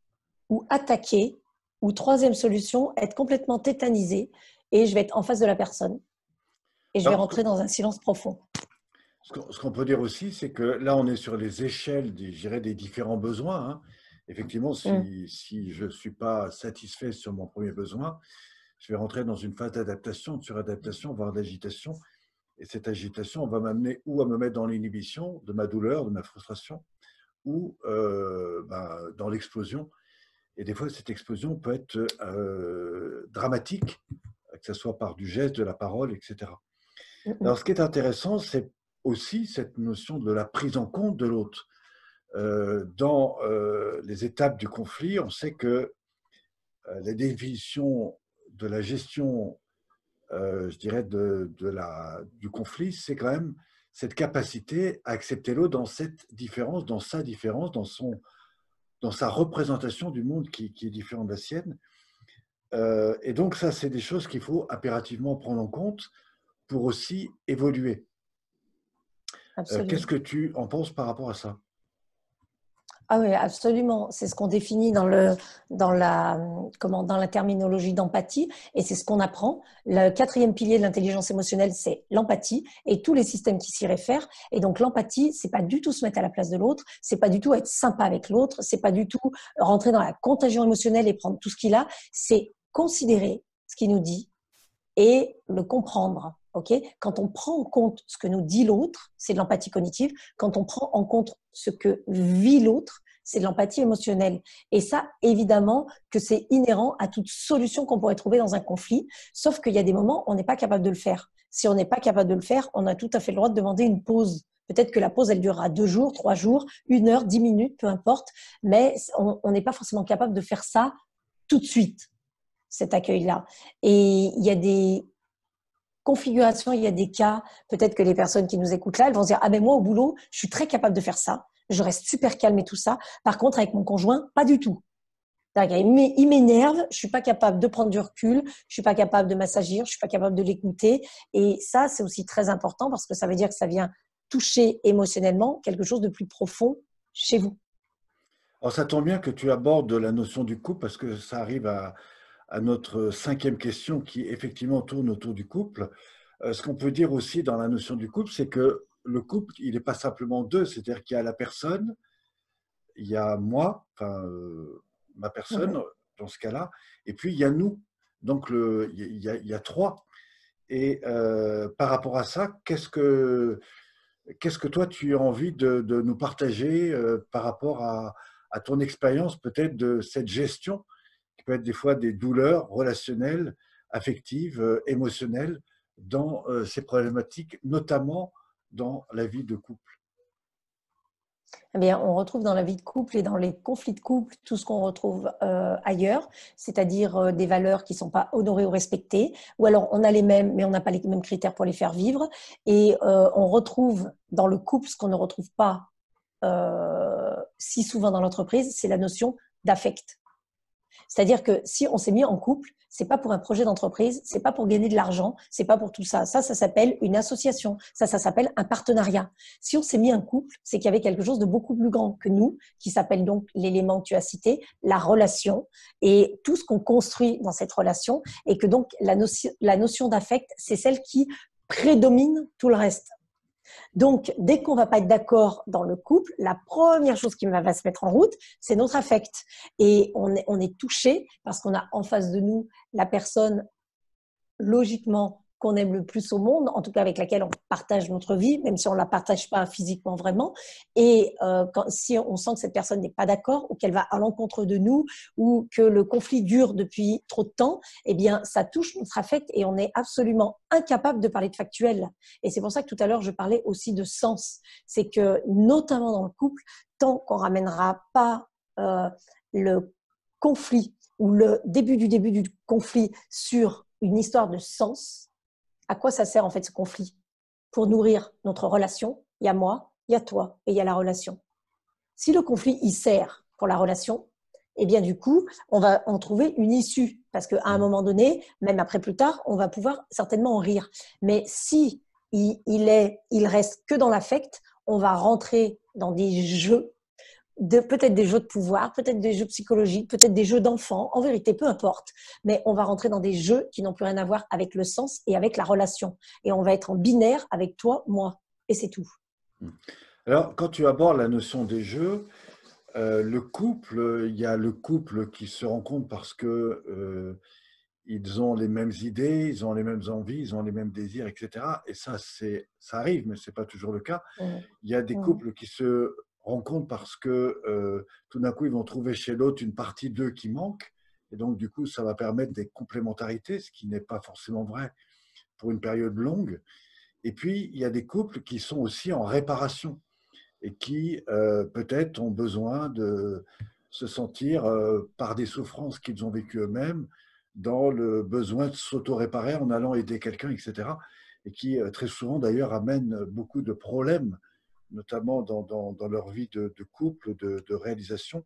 ou attaquer, ou troisième solution, être complètement tétanisée et je vais être en face de la personne et je vais Alors, rentrer dans un silence profond. ce qu'on peut dire aussi, c'est que là, on est sur les échelles je dirais, des différents besoins, hein. Effectivement, Mm. si je ne suis pas satisfait sur mon premier besoin, je vais rentrer dans une phase d'adaptation, de suradaptation, voire d'agitation. Et cette agitation, va m'amener ou à me mettre dans l'inhibition de ma douleur, de ma frustration, ou dans l'explosion. Et des fois, cette explosion peut être dramatique, que ce soit par du geste, de la parole, etc. Mm. Alors, ce qui est intéressant, c'est aussi cette notion de la prise en compte de l'autre. Dans les étapes du conflit, on sait que la définition de la gestion, je dirais, du conflit, c'est quand même cette capacité à accepter l'autre dans cette différence, dans sa représentation du monde qui est différent de la sienne. Et donc, ça, c'est des choses qu'il faut impérativement prendre en compte pour aussi évoluer. Qu'est-ce Absolument. que tu en penses par rapport à ça? Ah oui, absolument. C'est ce qu'on définit dans la terminologie d'empathie et c'est ce qu'on apprend. Le quatrième pilier de l'intelligence émotionnelle, c'est l'empathie et tous les systèmes qui s'y réfèrent. Et donc, l'empathie, c'est pas du tout se mettre à la place de l'autre, c'est pas du tout être sympa avec l'autre, c'est pas du tout rentrer dans la contagion émotionnelle et prendre tout ce qu'il a. C'est considérer ce qu'il nous dit et le comprendre. Okay, quand on prend en compte ce que nous dit l'autre, c'est de l'empathie cognitive. Quand on prend en compte ce que vit l'autre, c'est de l'empathie émotionnelle. Et ça, évidemment, que c'est inhérent à toute solution qu'on pourrait trouver dans un conflit, sauf qu'il y a des moments où on n'est pas capable de le faire. Si on n'est pas capable de le faire, on a tout à fait le droit de demander une pause. Peut-être que la pause, elle durera 2 jours, 3 jours, 1 heure, 10 minutes, peu importe, mais on n'est pas forcément capable de faire ça tout de suite, cet accueil-là. Et il y a des configuration, il y a des cas, peut-être que les personnes qui nous écoutent là, elles vont se dire « Ah ben moi au boulot, je suis très capable de faire ça, je reste super calme et tout ça. Par contre, avec mon conjoint, pas du tout. Il m'énerve, je suis pas capable de prendre du recul, je suis pas capable de m'assagir, je suis pas capable de l'écouter. » Et ça, c'est aussi très important parce que ça veut dire que ça vient toucher émotionnellement quelque chose de plus profond chez vous. Alors, ça tombe bien que tu abordes la notion du couple parce que ça arrive à notre cinquième question qui effectivement tourne autour du couple. Ce qu'on peut dire aussi dans la notion du couple, c'est que le couple, il n'est pas simplement deux, c'est-à-dire qu'il y a la personne, il y a moi, enfin ma Mhm. personne dans ce cas-là, et puis il y a nous. Donc il y a trois. Et par rapport à ça, qu'est-ce que toi tu as envie de nous partager par rapport à ton expérience peut-être de cette gestion qui peut être des fois des douleurs relationnelles, affectives, émotionnelles dans ces problématiques, notamment dans la vie de couple. Eh bien, on retrouve dans la vie de couple et dans les conflits de couple tout ce qu'on retrouve ailleurs, c'est-à-dire des valeurs qui ne sont pas honorées ou respectées, ou alors on a les mêmes, mais on n'a pas les mêmes critères pour les faire vivre. Et on retrouve dans le couple ce qu'on ne retrouve pas si souvent dans l'entreprise, c'est la notion d'affect. C'est-à-dire que si on s'est mis en couple, c'est pas pour un projet d'entreprise, c'est pas pour gagner de l'argent, c'est pas pour tout ça. Ça s'appelle une association. Ça s'appelle un partenariat. Si on s'est mis en couple, c'est qu'il y avait quelque chose de beaucoup plus grand que nous, qui s'appelle donc l'élément que tu as cité, la relation et tout ce qu'on construit dans cette relation et que donc la notion d'affect, c'est celle qui prédomine tout le reste. Donc, dès qu'on va pas être d'accord dans le couple, la première chose qui va se mettre en route, c'est notre affect. Et on est touché parce qu'on a en face de nous la personne logiquement qu'on aime le plus au monde, en tout cas avec laquelle on partage notre vie, même si on ne la partage pas physiquement vraiment. Et si on sent que cette personne n'est pas d'accord ou qu'elle va à l'encontre de nous ou que le conflit dure depuis trop de temps, eh bien, ça touche notre affect et on est absolument incapable de parler de factuel. Et c'est pour ça que tout à l'heure, je parlais aussi de sens. C'est que, notamment dans le couple, tant qu'on ne ramènera pas le conflit ou le début du conflit sur une histoire de sens, à quoi ça sert en fait ce conflit? Pour nourrir notre relation, il y a moi, il y a toi et il y a la relation. Si le conflit il sert pour la relation, eh bien du coup, on va en trouver une issue parce qu'à un moment donné, même après plus tard, on va pouvoir certainement en rire. Mais si il reste que dans l'affect, on va rentrer dans des jeux peut-être des jeux de pouvoir, peut-être des jeux psychologiques, peut-être des jeux d'enfants, en vérité, peu importe. Mais on va rentrer dans des jeux qui n'ont plus rien à voir avec le sens et avec la relation. Et on va être en binaire avec toi, moi. Et c'est tout. Alors, quand tu abordes la notion des jeux, le couple, il y a le couple qui se rencontre parce que ils ont les mêmes idées, ils ont les mêmes envies, ils ont les mêmes désirs, etc. Et ça arrive, mais c'est pas toujours le cas. Mmh. Il y a des Mmh. couples qui se rencontrent parce que tout d'un coup, ils vont trouver chez l'autre une partie d'eux qui manque. Et donc, du coup, ça va permettre des complémentarités, ce qui n'est pas forcément vrai pour une période longue. Et puis, il y a des couples qui sont aussi en réparation et qui peut-être ont besoin de se sentir, par des souffrances qu'ils ont vécues eux-mêmes, dans le besoin de s'auto-réparer en allant aider quelqu'un, etc. Et qui très souvent d'ailleurs amènent beaucoup de problèmes, notamment dans leur vie de couple, de réalisation.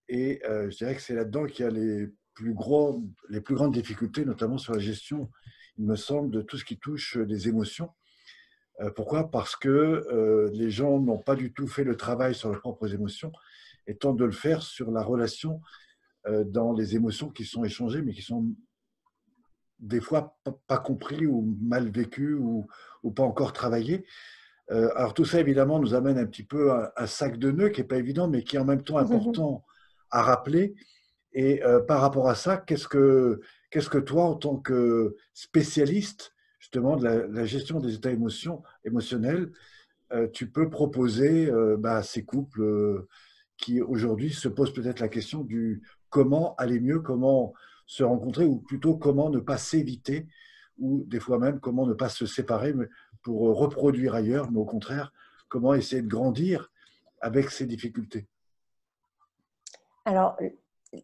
Et je dirais que c'est là-dedans qu'il y a les plus grandes difficultés, notamment sur la gestion, il me semble, de tout ce qui touche les émotions. Pourquoi? Parce que les gens n'ont pas du tout fait le travail sur leurs propres émotions. et tente de le faire sur la relation dans les émotions qui sont échangées, mais qui sont des fois pas compris ou mal vécues ou pas encore travaillées. Alors tout ça, évidemment, nous amène un petit peu à un sac de nœuds qui n'est pas évident, mais qui est en même temps important à rappeler. Et par rapport à ça, qu'est-ce que toi, en tant que spécialiste justement de la gestion des états émotionnels, tu peux proposer à ces couples qui aujourd'hui se posent peut-être la question du comment aller mieux, comment se rencontrer, ou plutôt comment ne pas s'éviter, ou des fois même comment ne pas se séparer pour reproduire ailleurs, mais au contraire, comment essayer de grandir avec ces difficultés. Alors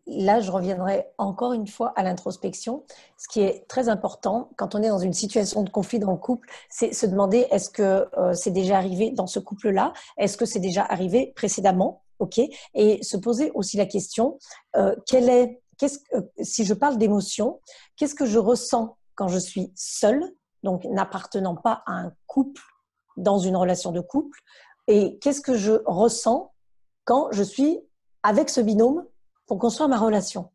là, je reviendrai encore une fois à l'introspection. Ce qui est très important quand on est dans une situation de conflit dans le couple, c'est se demander est-ce que c'est déjà arrivé dans ce couple-là? Est-ce que c'est déjà arrivé précédemment? Ok. Et se poser aussi la question si je parle d'émotion, qu'est-ce que je ressens quand je suis seule, donc n'appartenant pas à un couple, dans une relation de couple, et qu'est-ce que je ressens quand je suis avec ce binôme pour construire ma relation.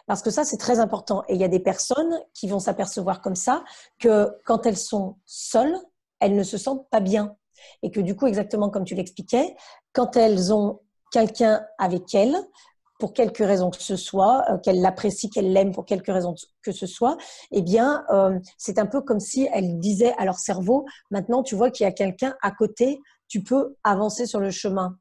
Parce que ça, c'est très important. Et il y a des personnes qui vont s'apercevoir comme ça que quand elles sont seules, elles ne se sentent pas bien. Et que du coup, exactement comme tu l'expliquais, quand elles ont quelqu'un avec elles, pour quelque raison que ce soit, qu'elles l'apprécient, qu'elles l'aiment pour quelque raison que ce soit, eh bien, c'est un peu comme si elles disaient à leur cerveau, maintenant, tu vois qu'il y a quelqu'un à côté, tu peux avancer sur le chemin.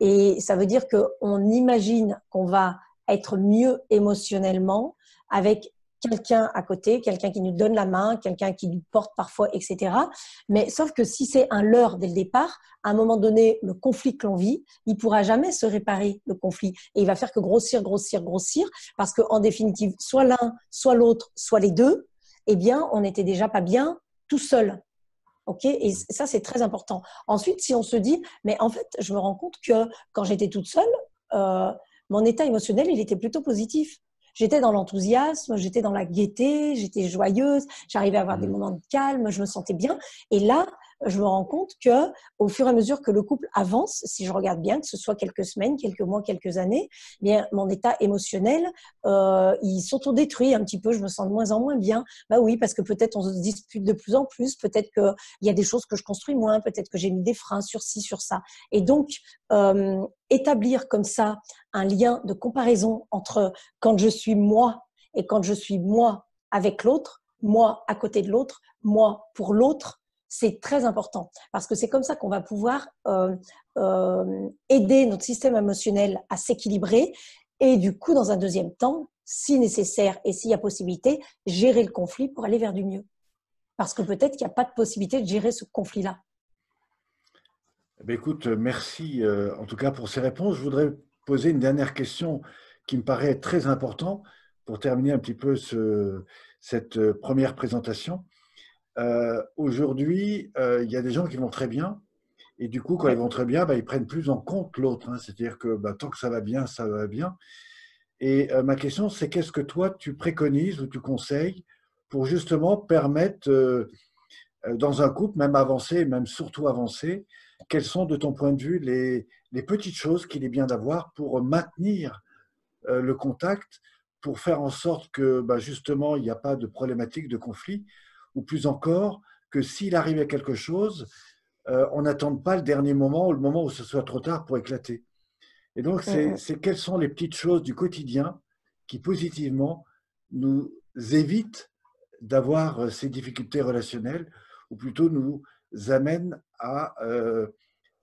Et ça veut dire qu'on imagine qu'on va être mieux émotionnellement avec quelqu'un à côté, quelqu'un qui nous donne la main, quelqu'un qui nous porte parfois, etc. Mais sauf que si c'est un leurre dès le départ, à un moment donné, le conflit que l'on vit, il ne pourra jamais se réparer, le conflit. Et il va faire que grossir, grossir, grossir, parce qu'en définitive, soit l'un, soit l'autre, soit les deux, eh bien, on n'était déjà pas bien tout seul. Okay, et ça, c'est très important. Ensuite, si on se dit, mais en fait, je me rends compte que quand j'étais toute seule, mon état émotionnel, il était plutôt positif. J'étais dans l'enthousiasme, j'étais dans la gaieté, j'étais joyeuse, j'arrivais à avoir des moments de calme, je me sentais bien. Et là, je me rends compte que, au fur et à mesure que le couple avance, si je regarde bien, que ce soit quelques semaines, quelques mois, quelques années, eh bien, mon état émotionnel, il s'autodétruit un petit peu. Je me sens de moins en moins bien. Bah oui, parce que peut-être on se dispute de plus en plus, peut-être qu'il y a des choses que je construis moins, peut-être que j'ai mis des freins sur ci, sur ça. Et donc, établir comme ça un lien de comparaison entre quand je suis moi et quand je suis moi avec l'autre, moi à côté de l'autre, moi pour l'autre, c'est très important parce que c'est comme ça qu'on va pouvoir aider notre système émotionnel à s'équilibrer et du coup, dans un deuxième temps, si nécessaire et s'il y a possibilité, gérer le conflit pour aller vers du mieux. Parce que peut-être qu'il n'y a pas de possibilité de gérer ce conflit-là. Écoute, merci en tout cas pour ces réponses. Je voudrais poser une dernière question qui me paraît très importante pour terminer un petit peu cette première présentation. Aujourd'hui, il y a des gens qui vont très bien et du coup, quand ils vont très bien, ils prennent plus en compte l'autre. Hein. C'est-à-dire que tant que ça va bien, ça va bien. Et ma question, c'est qu'est-ce que toi, tu préconises ou tu conseilles pour justement permettre dans un couple, même avancé, même surtout avancé, quelles sont de ton point de vue les petites choses qu'il est bien d'avoir pour maintenir le contact, pour faire en sorte que justement il n'y a pas de problématique, de conflit, ou plus encore que s'il arrivait quelque chose, on n'attende pas le dernier moment ou le moment où ce soit trop tard pour éclater. Et donc, c'est quelles sont les petites choses du quotidien qui positivement nous évitent d'avoir ces difficultés relationnelles, ou plutôt nous amènent à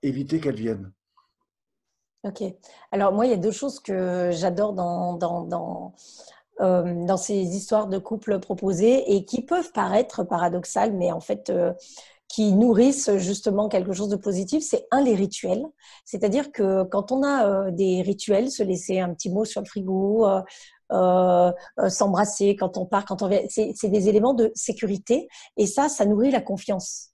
éviter qu'elles viennent. Ok. Alors moi, il y a deux choses que j'adore dans ces histoires de couples proposées et qui peuvent paraître paradoxales, mais en fait, qui nourrissent justement quelque chose de positif, c'est les rituels. C'est-à-dire que quand on a des rituels, se laisser un petit mot sur le frigo, s'embrasser quand on part, quand on vient, c'est des éléments de sécurité et ça nourrit la confiance.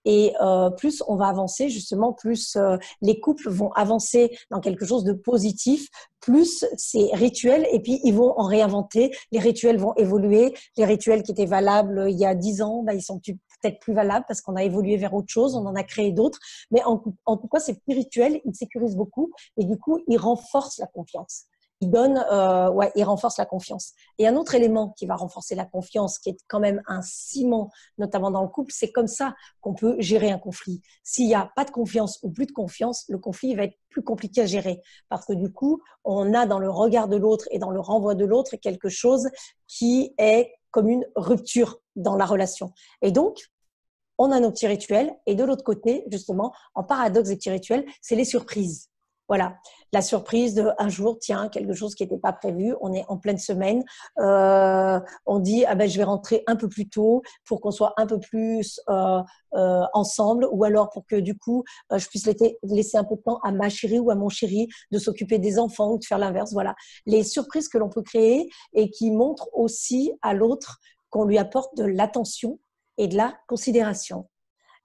Et plus on va avancer, justement, plus les couples vont avancer dans quelque chose de positif, plus ces rituels, et puis ils vont en réinventer, les rituels vont évoluer, les rituels qui étaient valables il y a 10 ans, ils sont peut-être plus valables parce qu'on a évolué vers autre chose, on en a créé d'autres, mais en tout cas, ces petits rituels, ils sécurisent beaucoup et du coup, ils renforcent la confiance. Il renforce la confiance. Et un autre élément qui va renforcer la confiance, qui est quand même un ciment, notamment dans le couple, c'est comme ça qu'on peut gérer un conflit. S'il n'y a pas de confiance ou plus de confiance, le conflit va être plus compliqué à gérer. Parce que du coup, on a dans le regard de l'autre et dans le renvoi de l'autre quelque chose qui est comme une rupture dans la relation. Et donc, on a nos petits rituels. Et de l'autre côté, justement, en paradoxe des petits rituels, c'est les surprises. Voilà, la surprise de un jour, tiens, quelque chose qui n'était pas prévu, on est en pleine semaine, on dit je vais rentrer un peu plus tôt pour qu'on soit un peu plus ensemble, ou alors pour que du coup je puisse laisser un peu de temps à ma chérie ou à mon chéri de s'occuper des enfants ou de faire l'inverse. Voilà, les surprises que l'on peut créer et qui montrent aussi à l'autre qu'on lui apporte de l'attention et de la considération.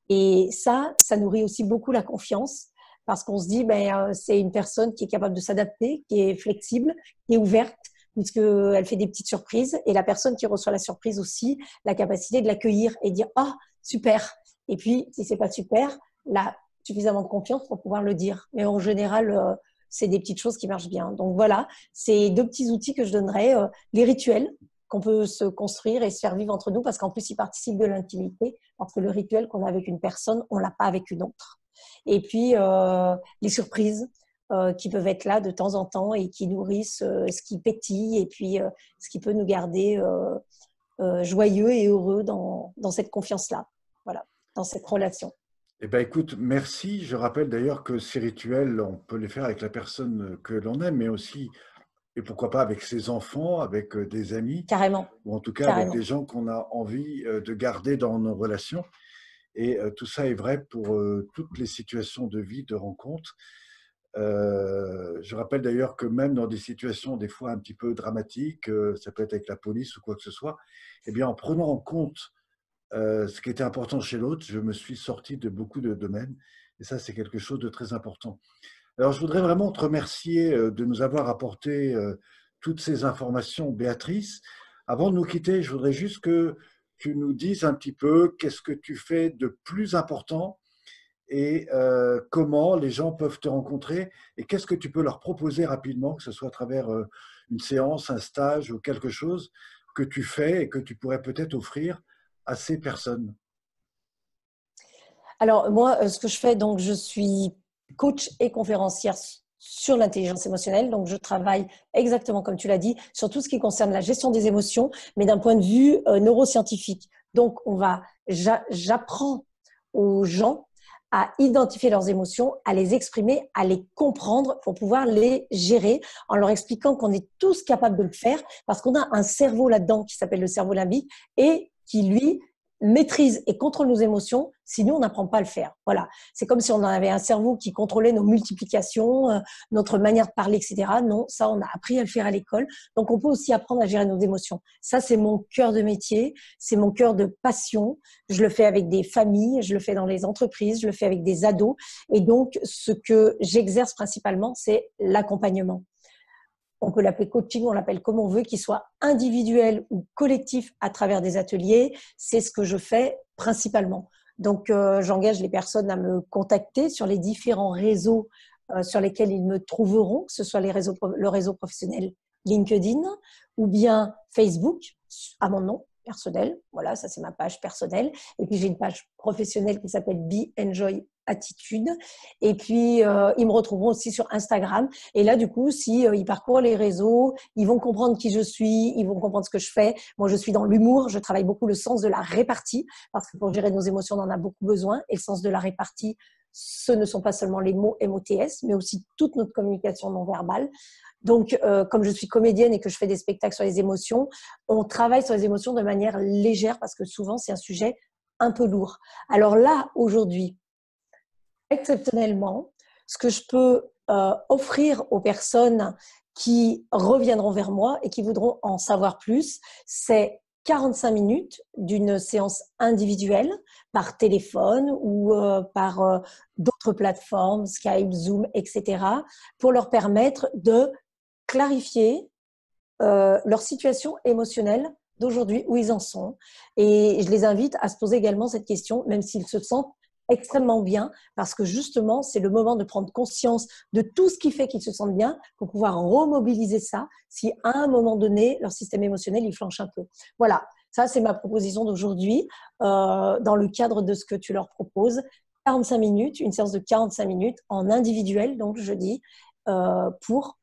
Et ça nourrit aussi beaucoup la confiance. Parce qu'on se dit, c'est une personne qui est capable de s'adapter, qui est flexible, qui est ouverte, puisqu'elle fait des petites surprises. Et la personne qui reçoit la surprise aussi, la capacité de l'accueillir et dire, ah, super. Et puis, si c'est pas super, là, suffisamment de confiance pour pouvoir le dire. Mais en général, c'est des petites choses qui marchent bien. Donc voilà, c'est deux petits outils que je donnerais. Les rituels qu'on peut se construire et se faire vivre entre nous, parce qu'en plus, ils participent de l'intimité, parce que le rituel qu'on a avec une personne, on l'a pas avec une autre. Et puis, les surprises qui peuvent être là de temps en temps et qui nourrissent ce qui pétille et puis ce qui peut nous garder joyeux et heureux dans cette confiance-là, voilà, dans cette relation. Eh bien, écoute, merci. Je rappelle d'ailleurs que ces rituels, on peut les faire avec la personne que l'on aime, mais aussi, et pourquoi pas avec ses enfants, avec des amis, Carrément, ou en tout cas avec carrément. des gens qu'on a envie de garder dans nos relations. Et tout ça est vrai pour toutes les situations de vie, de rencontre. Je rappelle d'ailleurs que même dans des situations des fois un petit peu dramatiques, ça peut être avec la police ou quoi que ce soit, eh bien, en prenant en compte ce qui était important chez l'autre, je me suis sorti de beaucoup de domaines. Et ça, c'est quelque chose de très important. Alors, je voudrais vraiment te remercier de nous avoir apporté toutes ces informations, Béatrice. Avant de nous quitter, je voudrais juste que tu nous dises un petit peu qu'est-ce que tu fais de plus important et comment les gens peuvent te rencontrer et qu'est-ce que tu peux leur proposer rapidement, que ce soit à travers une séance, un stage ou quelque chose que tu fais et que tu pourrais peut-être offrir à ces personnes. Alors, moi, ce que je fais, donc, je suis coach et conférencière sur l'intelligence émotionnelle. Donc, je travaille exactement comme tu l'as dit, sur tout ce qui concerne la gestion des émotions, mais d'un point de vue neuroscientifique. Donc, j'apprends aux gens à identifier leurs émotions, à les exprimer, à les comprendre pour pouvoir les gérer en leur expliquant qu'on est tous capables de le faire parce qu'on a un cerveau là-dedans qui s'appelle le cerveau limbique et qui, lui, maîtrise et contrôle nos émotions, sinon on n'apprend pas à le faire. Voilà. C'est comme si on avait un cerveau qui contrôlait nos multiplications, notre manière de parler, etc. Non, ça, on a appris à le faire à l'école. Donc, on peut aussi apprendre à gérer nos émotions. Ça, c'est mon cœur de métier, c'est mon cœur de passion. Je le fais avec des familles, je le fais dans les entreprises, je le fais avec des ados. Et donc, ce que j'exerce principalement, c'est l'accompagnement. On peut l'appeler coaching, on l'appelle comme on veut, qu'il soit individuel ou collectif à travers des ateliers. C'est ce que je fais principalement. Donc, j'engage les personnes à me contacter sur les différents réseaux sur lesquels ils me trouveront, que ce soit le réseau professionnel LinkedIn ou bien Facebook, à mon nom personnel. Voilà, ça c'est ma page personnelle. Et puis, j'ai une page professionnelle qui s'appelle Be Enjoy Attitude. Et puis, ils me retrouveront aussi sur Instagram. Et là, du coup, si ils parcourent les réseaux, ils vont comprendre qui je suis, ils vont comprendre ce que je fais. Moi, je suis dans l'humour. Je travaille beaucoup le sens de la répartie parce que pour gérer nos émotions, on en a beaucoup besoin. Et le sens de la répartie, ce ne sont pas seulement les mots MOTS, mais aussi toute notre communication non verbale. Donc, comme je suis comédienne et que je fais des spectacles sur les émotions, on travaille sur les émotions de manière légère parce que souvent, c'est un sujet un peu lourd. Alors là, aujourd'hui, exceptionnellement, ce que je peux offrir aux personnes qui reviendront vers moi et qui voudront en savoir plus, c'est 45 minutes d'une séance individuelle par téléphone ou par d'autres plateformes, Skype, Zoom, etc., pour leur permettre de clarifier leur situation émotionnelle d'aujourd'hui, où ils en sont. Et je les invite à se poser également cette question, même s'ils se sentent extrêmement bien, parce que justement, c'est le moment de prendre conscience de tout ce qui fait qu'ils se sentent bien pour pouvoir remobiliser ça si à un moment donné, leur système émotionnel, il flanche un peu. Voilà, ça c'est ma proposition d'aujourd'hui dans le cadre de ce que tu leur proposes. 45 minutes, une séance de 45 minutes en individuel, donc je dis, pour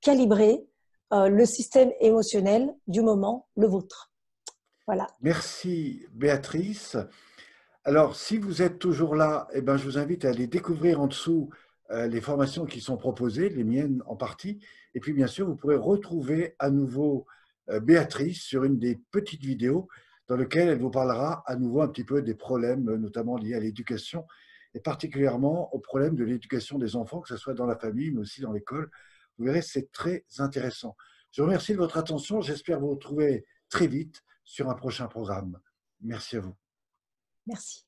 calibrer le système émotionnel du moment, le vôtre. Voilà. Merci Béatrice. Alors, si vous êtes toujours là, eh ben, je vous invite à aller découvrir en dessous les formations qui sont proposées, les miennes en partie. Et puis, bien sûr, vous pourrez retrouver à nouveau Béatrice sur une des petites vidéos dans lesquelles elle vous parlera à nouveau un petit peu des problèmes, notamment liés à l'éducation, et particulièrement aux problèmes de l'éducation des enfants, que ce soit dans la famille, mais aussi dans l'école. Vous verrez, c'est très intéressant. Je vous remercie de votre attention. J'espère vous retrouver très vite sur un prochain programme. Merci à vous. Merci.